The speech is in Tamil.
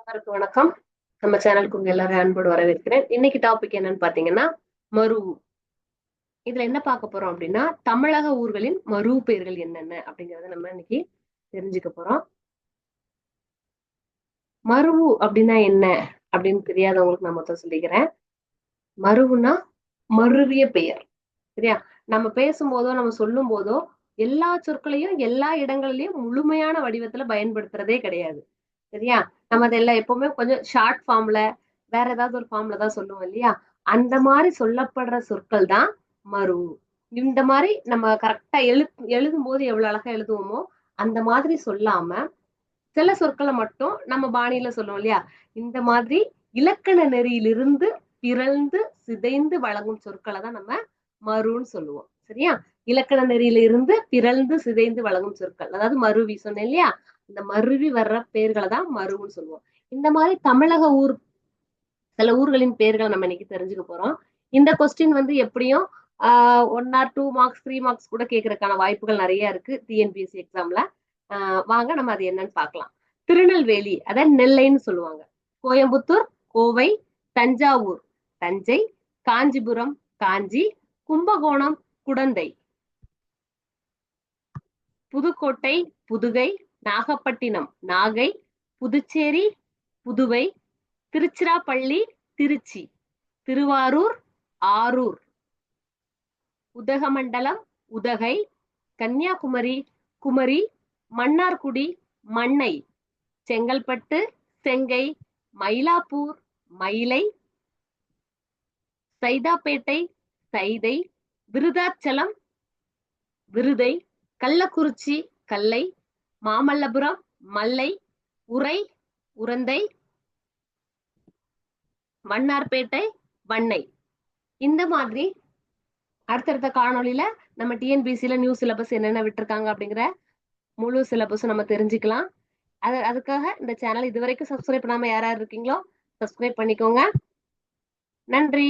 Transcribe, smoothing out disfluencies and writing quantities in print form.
அனைவருக்கும் வணக்கம். நம்ம சேனலுக்கு உங்க எல்லாரும் அன்போடு வரவேற்கிறேன். இன்னைக்கு டாபிக் என்னன்னு பாத்தீங்கன்னா மரு. இதுல என்ன பார்க்க போறோம் அப்படின்னா தமிழக ஊர்களின் மரு பெயர்கள் என்னென்ன அப்படிங்கறத நம்ம இன்னைக்கு தெரிஞ்சுக்க போறோம். மருவு அப்படின்னா என்ன அப்படின்னு தெரியாதவங்களுக்கு நான் மொத்தம் சொல்லிக்கிறேன். மருவுனா மருவிய பெயர். சரியா? நம்ம பேசும்போதோ நம்ம சொல்லும் போதோ எல்லா சொற்களையும் எல்லா இடங்களிலையும் முழுமையான வடிவத்துல பயன்படுத்துறதே கிடையாது. சரியா? நம்ம அதெல்லாம் எப்பவுமே கொஞ்சம் ஷார்ட் ஃபார்ம்ல வேற ஏதாவது ஒரு ஃபார்ம்ல தான் சொல்லுவோம் இல்லையா? அந்த மாதிரி சொல்லப்படுற சொற்கள் தான் மரு. இந்த மாதிரி நம்ம கரெக்டா எழுதும் போது எவ்வளவு அழகா எழுதுவோமோ அந்த மாதிரி சொல்லாம சில சொற்களை மட்டும் நம்ம பாணியில சொல்லுவோம் இல்லையா? இந்த மாதிரி இலக்கண நெறியிலிருந்து பிறழ்ந்து சிதைந்து வழங்கும் சொற்களை தான் நம்ம மருன்னு சொல்லுவோம். சரியா? இலக்கண நெறியில இருந்து பிறழ்ந்து சிதைந்து வழங்கும் சொற்கள், அதாவது மருவி சொன்னேன் இல்லையா? இந்த மருவி வர்ற பெயர்களை தான் மருவுன்னு சொல்லுவோம். இந்த மாதிரி தமிழக ஊர் சில ஊர்களின் பெயர்களை நம்ம இன்னைக்கு தெரிஞ்சுக்க போறோம். இந்த கொஸ்டின் வந்து எப்படியும் 1 or 2 மார்க்ஸ் 3 மார்க்ஸ் கூட கேட்கறதுக்கான வாய்ப்புகள் நிறைய இருக்கு டிஎன்பிஎஸ்சி எக்ஸாம்ல. வாங்க நம்ம அது என்னன்னு பார்க்கலாம். திருநெல்வேலி அத நெல்லைன்னு சொல்லுவாங்க. கோயம்புத்தூர் கோவை, தஞ்சாவூர் தஞ்சை, காஞ்சிபுரம் காஞ்சி, கும்பகோணம் குடந்தை, புதுக்கோட்டை புதுகை, நாகப்பட்டினம் நாகை, புதுச்சேரி புதுவை, திருச்சிராப்பள்ளி திருச்சி, திருவாரூர் ஆரூர், உதகமண்டலம் உதகை, கன்னியாகுமரி குமரி, மன்னார்குடி மண்ணை, செங்கல்பட்டு செங்கை, மயிலாப்பூர் மயிலை, சைதாப்பேட்டை சைதை, விருதாச்சலம் விருதை, கள்ளக்குறிச்சி கல்லை, மாமல்லபுரம் மல்லை, உறை உரந்தை, வண்ணார்பேட்டை வண்ணை. இந்த மாதிரி அடுத்தடுத்த காணொளியில நம்ம டிஎன்பிசில நியூ சிலபஸ் என்னென்ன விட்டுருக்காங்க அப்படிங்கிற முழு சிலபஸும் நம்ம தெரிஞ்சுக்கலாம். அதுக்காக இந்த சேனல் இதுவரைக்கும் சப்ஸ்கிரைப் பண்ணாம யாராவது இருக்கீங்களோ சப்ஸ்கிரைப் பண்ணிக்கோங்க. நன்றி.